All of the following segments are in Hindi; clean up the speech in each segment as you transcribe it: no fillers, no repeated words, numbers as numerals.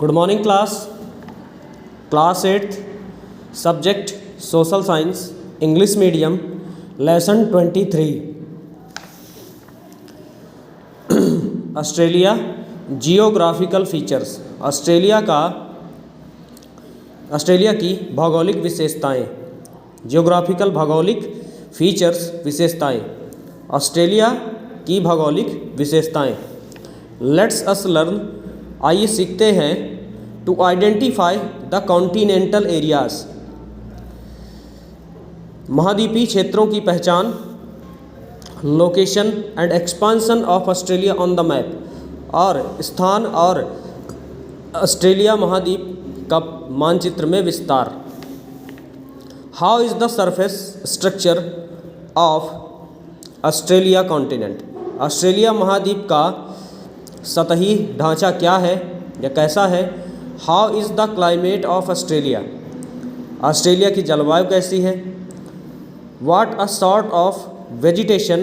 Good morning class 8th subject social science English medium lesson 23 Australia geographical features. Australia की भौगोलिक विशेषताएं। जियोग्राफिकल भौगोलिक फीचर्स विशेषताएं। ऑस्ट्रेलिया की भौगोलिक विशेषताएं। लेट्स अस लर्न, आइए सीखते हैं। To identify the continental areas, महाद्वीपीय क्षेत्रों की पहचान। Location and expansion of Australia on the map, और स्थान और ऑस्ट्रेलिया महाद्वीप का मानचित्र में विस्तार। How is the surface structure of Australia continent, Australia महाद्वीप का सतही ढांचा क्या है या कैसा है। How is the climate of Australia, Australia की जलवायु कैसी है। What a sort of vegetation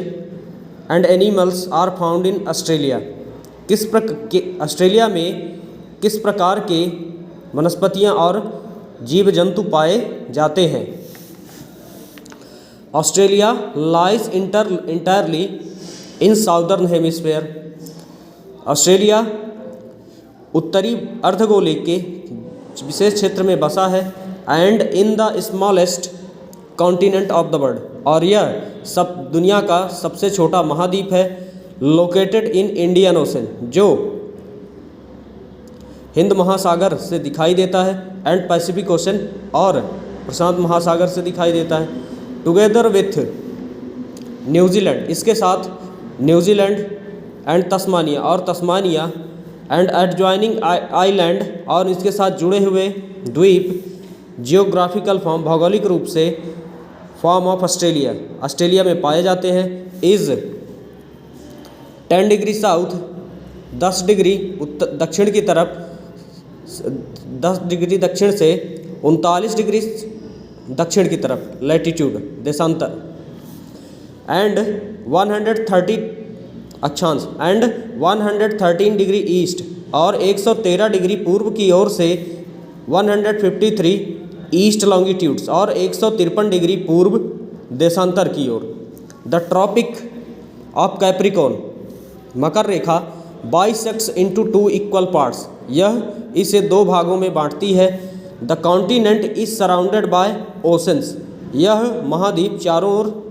and animals are found in Australia, Australia में किस प्रकार के वनस्पतियां और जीव जंतु पाए जाते हैं। ऑस्ट्रेलिया लाइज इंटायरली इन साउदर्न हेमिस्फीयर, ऑस्ट्रेलिया उत्तरी अर्धगोले के विशेष क्षेत्र में बसा है। And in the smallest continent of the world, और यह सब दुनिया का सबसे छोटा महाद्वीप है। लोकेटेड इन इंडियन ओशन, जो हिंद महासागर से दिखाई देता है। एंड पैसिफिक ओशन, और प्रशांत महासागर से दिखाई देता है। टुगेदर विथ न्यूजीलैंड, इसके साथ न्यूजीलैंड एंड तस्मानिया, और तस्मानिया एंड एडजॉइनिंग आइलैंड, और इसके साथ जुड़े हुए द्वीप। जियोग्राफिकल फॉर्म, भौगोलिक रूप से फॉर्म ऑफ ऑस्ट्रेलिया, ऑस्ट्रेलिया में पाए जाते हैं। इज़ 10 डिग्री साउथ, 10 डिग्री दक्षिण की तरफ, 10 डिग्री दक्षिण से 39 डिग्री दक्षिण की तरफ, लैटिट्यूड देशांतर। एंड 130 अक्षांश, एंड 113 डिग्री ईस्ट, और 113 डिग्री पूर्व की ओर से 153 ईस्ट लॉन्गिट्यूड्स, और 153 डिग्री पूर्व देशांतर की ओर। द ट्रॉपिक ऑफ कैप्रिकॉर्न, मकर रेखा, बाइसेक्ट्स इनटू 2 इक्वल पार्ट्स, यह इसे 2 भागों में बांटती है। The continent is surrounded by oceans, यह महाद्वीप चारों ओर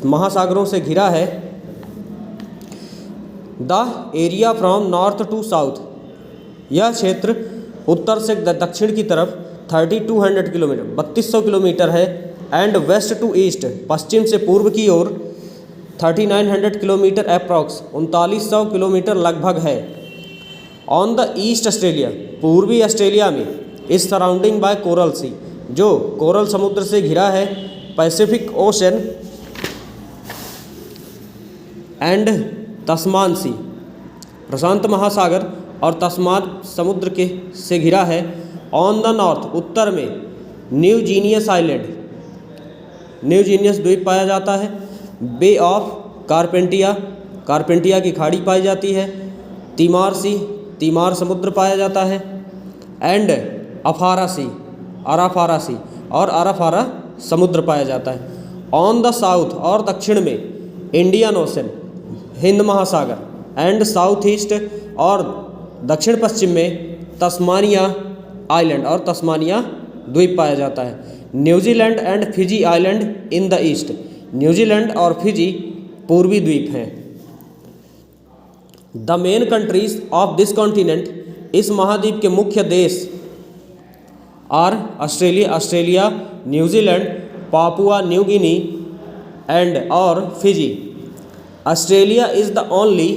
महासागरों से घिरा है। The area from north to south, यह क्षेत्र उत्तर से दक्षिण की तरफ 3200 किलोमीटर 3200 किलोमीटर है। एंड वेस्ट टू ईस्ट, पश्चिम से पूर्व की ओर 3900 किलोमीटर अप्रॉक्स 3900 किलोमीटर लगभग है। ऑन द ईस्ट ऑस्ट्रेलिया, पूर्वी ऑस्ट्रेलिया में, इस सराउंडिंग बाय कोरल सी, जो कोरल समुद्र से घिरा है। पैसिफिक ओशन एंड तस्मान सी, प्रशांत महासागर और तस्मान समुद्र के से घिरा है। ऑन द नॉर्थ, उत्तर में new genius island, new genius द्वीप पाया जाता है। बे ऑफ कारपेंटिया की खाड़ी पाई जाती है। तिमार सी, तिमार समुद्र पाया जाता है। एंड अफारा सी, और अराफारा समुद्र पाया जाता है। ऑन द साउथ, और दक्षिण में इंडियन ओशन, हिंद महासागर। एंड साउथ ईस्ट, और दक्षिण पश्चिम में तस्मानिया आइलैंड, और तस्मानिया द्वीप पाया जाता है। New Zealand and Fiji island in the east, New Zealand और फिजी पूर्वी द्वीप हैं। The main countries of this continent, इस महाद्वीप के मुख्य देश are Australia, New Zealand, Papua New Guinea and और Fiji. Australia is the only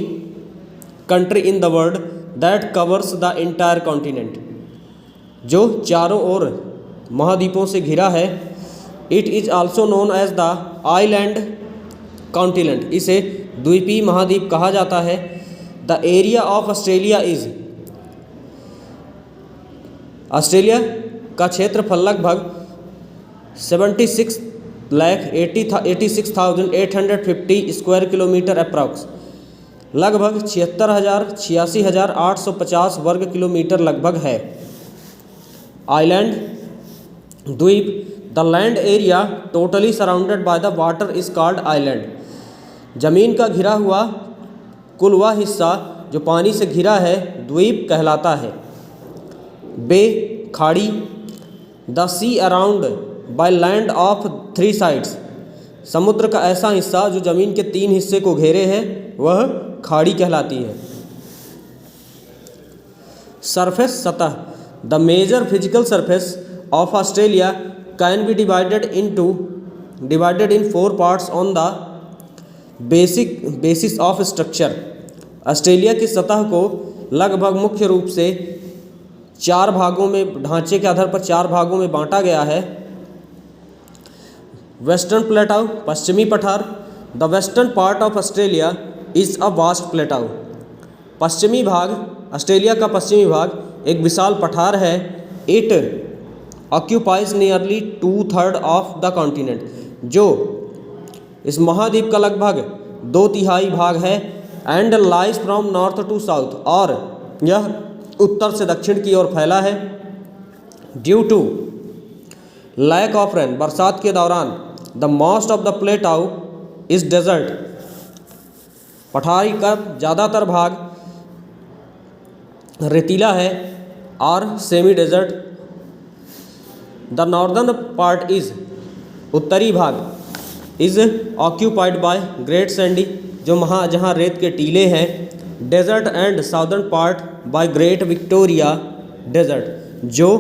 country in the world that covers the entire continent, जो चारों ओर महाद्वीपों से घिरा है। It is also known as the island continent, इसे द्वीपीय महाद्वीप कहा जाता है। The area of Australia is, Australia का क्षेत्रफल लगभग 76,86,850 स्क्वायर किलोमीटर अप्रॉक्स लगभग 86,850 वर्ग किलोमीटर लगभग है। आइलैंड द्वीप, the land area totally surrounded by the water is called island. जमीन का घिरा हुआ कुल वह हिस्सा जो पानी से घिरा है द्वीप कहलाता है। बे, खाड़ी, the sea around by land of 3 sides, समुद्र का ऐसा हिस्सा जो जमीन के 3 हिस्से को घेरे है वह खाड़ी कहलाती है। सरफेस, सतह, the major physical surface of Australia can be divided in 4 parts on the basis of structure. Australia की सतह को लगभग मुख्य रूप से 4 भागों में, ढांचे के आधार पर 4 भागों में बांटा गया है। वेस्टर्न प्लेटाउ, पश्चिमी पठार, the western part of Australia is a vast plateau. पश्चिमी भाग, ऑस्ट्रेलिया का पश्चिमी भाग एक विशाल पठार है। It occupies nearly 2/3 of the continent, जो इस महाद्वीप का लगभग 2/3 भाग है। And lies from north to south, और यह उत्तर से दक्षिण की ओर फैला है। Due to lack of rain, बरसात के दौरान, the most of the plateau is desert, पठारी का ज़्यादातर भाग रेतीला है और semi desert. The northern part is, उत्तरी भाग, is occupied by great sandy, जो जहाँ रेत के टीले हैं। Desert and southern part by great Victoria desert, जो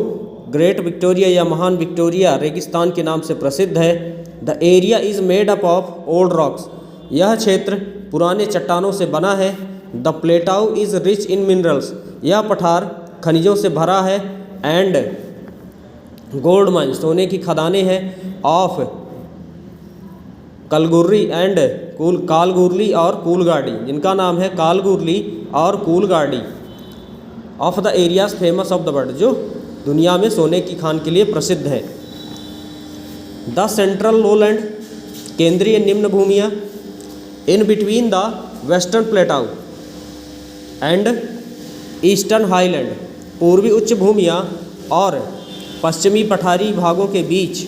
ग्रेट विक्टोरिया या महान विक्टोरिया रेगिस्तान के नाम से प्रसिद्ध है। The area is made up of old rocks, यह क्षेत्र पुराने चट्टानों से बना है। The plateau is rich in minerals, यह पठार खनिजों से भरा है। एंड गोल्ड माइन, सोने की खदानें हैं। ऑफ कलगुर्री एंड कालगुरली और कूलगाड़ी, जिनका नाम है कालगुरली और Coolgardie. Of the areas famous of the world, जो दुनिया में सोने की खान के लिए प्रसिद्ध है। द सेंट्रल लोलैंड, केंद्रीय निम्न भूमियाँ। In between the western plateau and eastern highland, पूर्वी उच्च भूमियाँ और पश्चिमी पठारी भागों के बीच।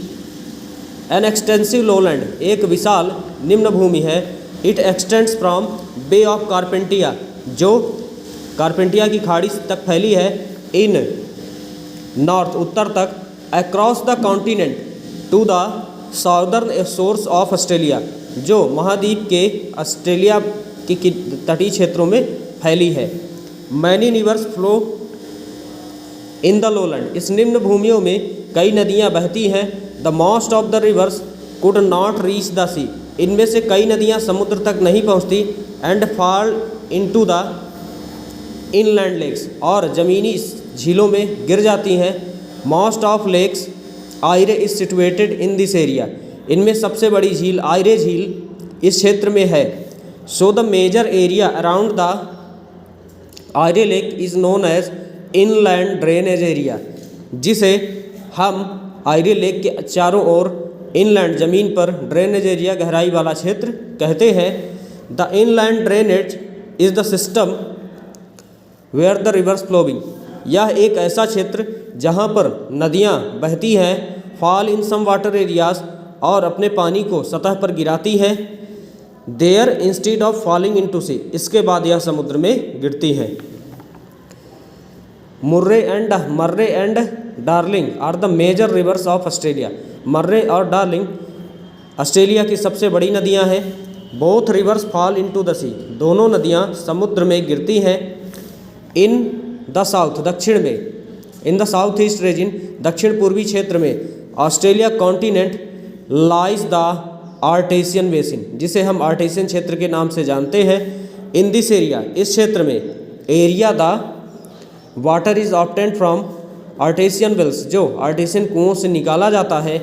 एन एक्सटेंसिव लोलैंड, एक विशाल निम्न भूमि है। It extends from bay of Carpentaria, जो कारपेंटिया की खाड़ी तक फैली है। इन नॉर्थ, उत्तर तक। Across the continent to the southern shores of Australia, जो महाद्वीप के ऑस्ट्रेलिया की तटीय क्षेत्रों में फैली है। Many rivers flow in the lowland, इस निम्न भूमियों में कई नदियाँ बहती हैं। The most of the rivers could not reach the sea, इनमें से कई नदियाँ समुद्र तक नहीं पहुँचती। And fall into the inland lakes, और ज़मीनी झीलों में गिर जाती हैं। Most of lakes Eyre is situated in this area, इनमें सबसे बड़ी झील आयरे झील इस क्षेत्र में है। So the major area around the Eyre lake is known as inland drainage area, जिसे हम आयरे लेक के चारों ओर इनलैंड ज़मीन पर ड्रेनेज एरिया, गहराई वाला क्षेत्र कहते हैं। The inland drainage is the system where the rivers flowing, यह एक ऐसा क्षेत्र जहाँ पर नदियाँ बहती हैं। Fall in some water areas, और अपने पानी को सतह पर गिराती हैं। There instead of falling into sea, इसके बाद यह समुद्र में गिरती हैं। Murray and Darling are the major rivers of Australia, Murray और डार्लिंग ऑस्ट्रेलिया की सबसे बड़ी नदियां हैं। Both rivers fall into the सी, दोनों नदियां समुद्र में गिरती हैं। इन द साउथ, दक्षिण में, in the south east region, दक्षिण पूर्वी क्षेत्र में, Australia continent lies the artesian basin, जिसे हम आर्टेशियन क्षेत्र के नाम से जानते हैं। इन दिस एरिया, इस क्षेत्र में, area the water is obtained from artesian wells, जो आर्टेशियन कुओं से निकाला जाता है।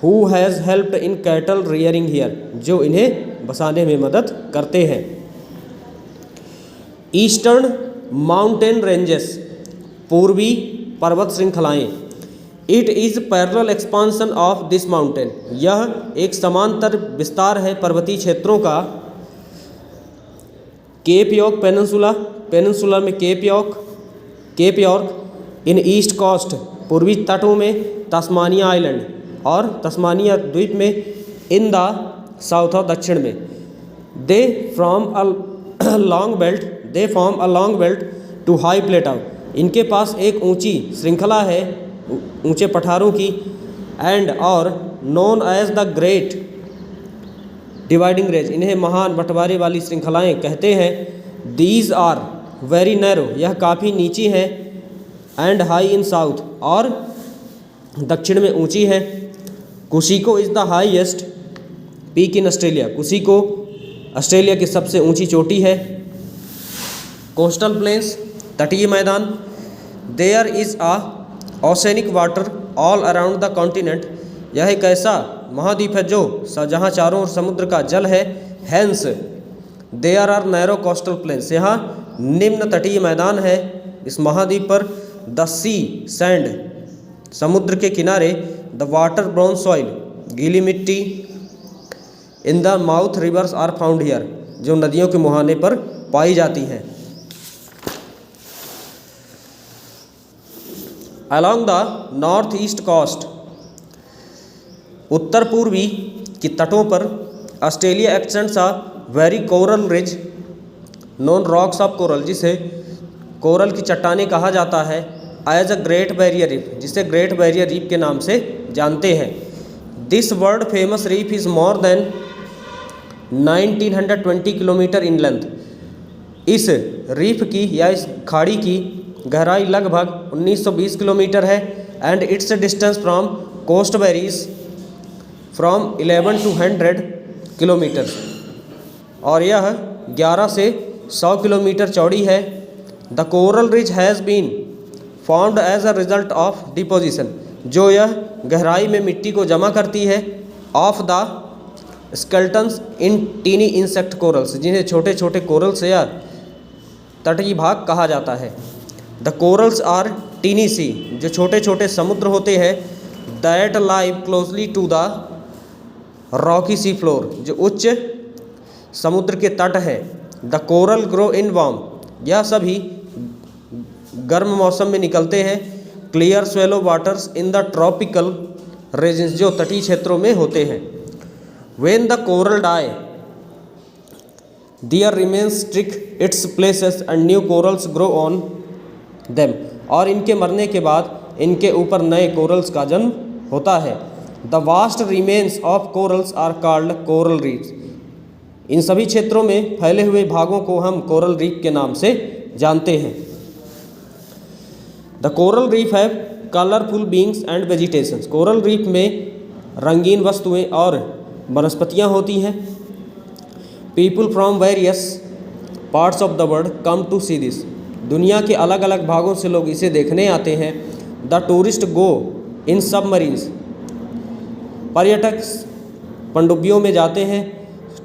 Who has helped in cattle rearing here, जो इन्हें बसाने में मदद करते हैं। ईस्टर्न माउंटेन रेंजेस, पूर्वी पर्वत श्रृंखलाएँ। It is parallel expansion of this mountain, यह एक समांतर विस्तार है पर्वतीय क्षेत्रों का। केप यॉर्क पेनिनसुला में Cape York. In east coast, पूर्वी तटों में तस्मानिया आइलैंड, और तस्मानिया द्वीप में। इन द साउथ और दक्षिण में। They form a long belt to high plateau. इनके पास एक ऊंची श्रृंखला है ऊंचे पठारों की। एंड और known as the great dividing range, इन्हें महान बंटवारे वाली श्रृंखलाएं कहते हैं। दीज आर वेरी नैरो, यह काफ़ी नीची है। एंड हाई इन साउथ, और दक्षिण में ऊंची है। Kosciuszko is the highest peak in Australia, Kosciuszko Australia की सबसे ऊंची चोटी है। कोस्टल प्लेन्स, तटीय मैदान। There is a oceanic water all around the continent, यह एक ऐसा महाद्वीप है जो जहाँ चारों ओर समुद्र का जल है। Hence there are narrow coastal plains, यहाँ निम्न तटीय मैदान है इस महाद्वीप पर। द सी सैंड, समुद्र के किनारे। द वाटर ब्राउन सॉइल, गीली मिट्टी। In the mouth rivers are found here, जो नदियों के मुहाने पर पाई जाती हैं। Along the north east coast, उत्तर पूर्वी की तटों पर। Australia extends a very coral ridge non rocks of coral, जिसे कोरल की चट्टानें कहा जाता है। As a great barrier reef, जिसे ग्रेट बैरियर रीफ के नाम से जानते हैं। This world famous reef is more than 1920 kilometre in length, इस रीफ की या इस खाड़ी की गहराई लगभग 1920 किलोमीटर है। And its distance from coast varies from 11 to 100 किलोमीटर, और यह 11 से 100 किलोमीटर चौड़ी है। The coral ridge has been formed as a result of deposition, जो यह गहराई में मिट्टी को जमा करती है। Of the skeletons in tiny insect corals, जिन्हें छोटे छोटे कोरल्स या तटीय भाग कहा जाता है। The corals are tiny sea, जो छोटे छोटे समुद्र होते हैं। That live closely to the rocky sea floor, जो उच्च समुद्र के तट है। The coral grow in warm, यह सभी गर्म मौसम में निकलते हैं। Clear shallow waters in the tropical regions, जो तटीय क्षेत्रों में होते हैं। When the coral die their remains stick its places and new corals grow on them, और इनके मरने के बाद इनके ऊपर नए कोरल्स का जन्म होता है। The vast remains of corals are called coral reefs, इन सभी क्षेत्रों में फैले हुए भागों को हम कोरल रीफ के नाम से जानते हैं। The coral reef have colourful beings and vegetations, coral reef में रंगीन वस्तुएं और वनस्पतियां होती हैं। People from various parts of the world come to see this, दुनिया के अलग अलग भागों से लोग इसे देखने आते हैं। The tourist go in submarines, पर्यटक पनडुब्बियों में जाते हैं।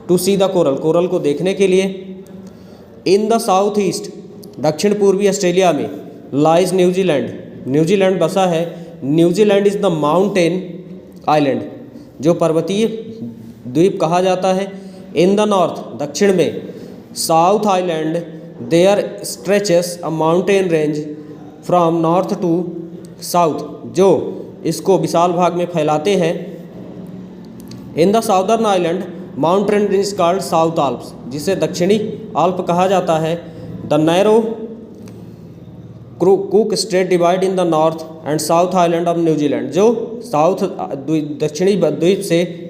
To see the coral, coral को देखने के लिए। इन द साउथ ईस्ट, दक्षिण पूर्वी ऑस्ट्रेलिया में। लाइज न्यूजीलैंड, न्यूजीलैंड बसा है। New Zealand is the mountain island, जो पर्वतीय द्वीप कहा जाता है। इन द नॉर्थ, दक्षिण में। South island, there stretches a mountain range from north to south, जो इसको विशाल भाग में फैलाते हैं। In the southern island, mountain range called south Alps, जिसे दक्षिणी आल्प कहा जाता है। The narrow Cook Strait divide in the north and south island of New Zealand, जो दक्षिणी द्वीप से